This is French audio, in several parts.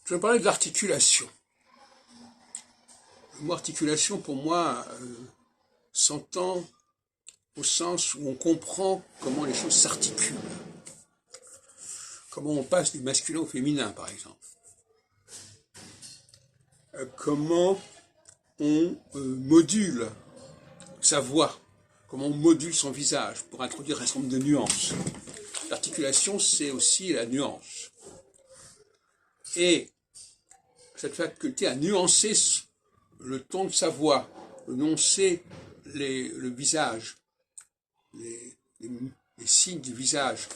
Je vais parler de l'articulation. Le mot articulation, pour moi, s'entend au sens où on comprend comment les choses s'articulent. Comment on passe du masculin au féminin, par exemple. Comment on module sa voix. Comment on module son visage pour introduire un certain nombre de nuances. L'articulation, c'est aussi la nuance. Et cette faculté à nuancer le ton de sa voix, nuancer le visage, les signes du visage,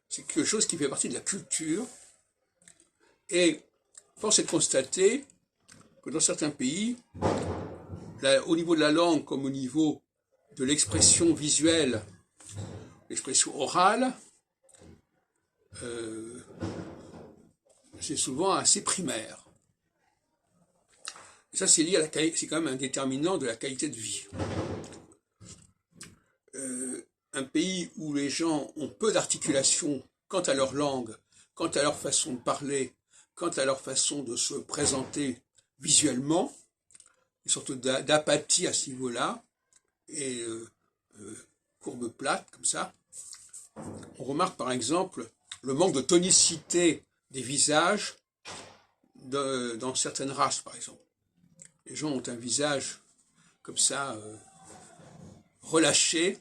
c'est quelque chose qui fait partie de la culture. Et force est de constater que dans certains pays, au niveau de la langue comme au niveau de l'expression visuelle, l'expression orale, c'est souvent assez primaire. Et ça, c'est lié à c'est quand même un déterminant de la qualité de vie. Un pays où les gens ont peu d'articulation quant à leur langue, quant à leur façon de parler, quant à leur façon de se présenter visuellement, une sorte d'apathie à ce niveau-là, et courbe plate, comme ça. On remarque par exemple le manque de tonicité des visages dans certaines races, par exemple. Les gens ont un visage comme ça, relâché,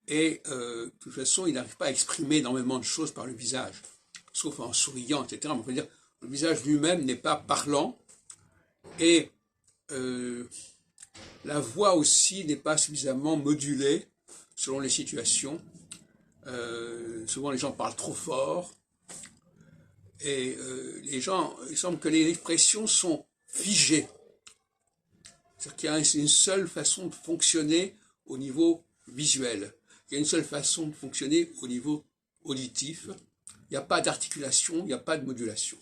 et de toute façon, ils n'arrivent pas à exprimer énormément de choses par le visage, sauf en souriant, etc. Mais on peut dire que le visage lui-même n'est pas parlant, et la voix aussi n'est pas suffisamment modulée selon les situations. Souvent les gens parlent trop fort, et les gens, il semble que les expressions sont figées. C'est-à-dire qu'il y a une seule façon de fonctionner au niveau visuel. Il y a une seule façon de fonctionner au niveau auditif. Il n'y a pas d'articulation, il n'y a pas de modulation.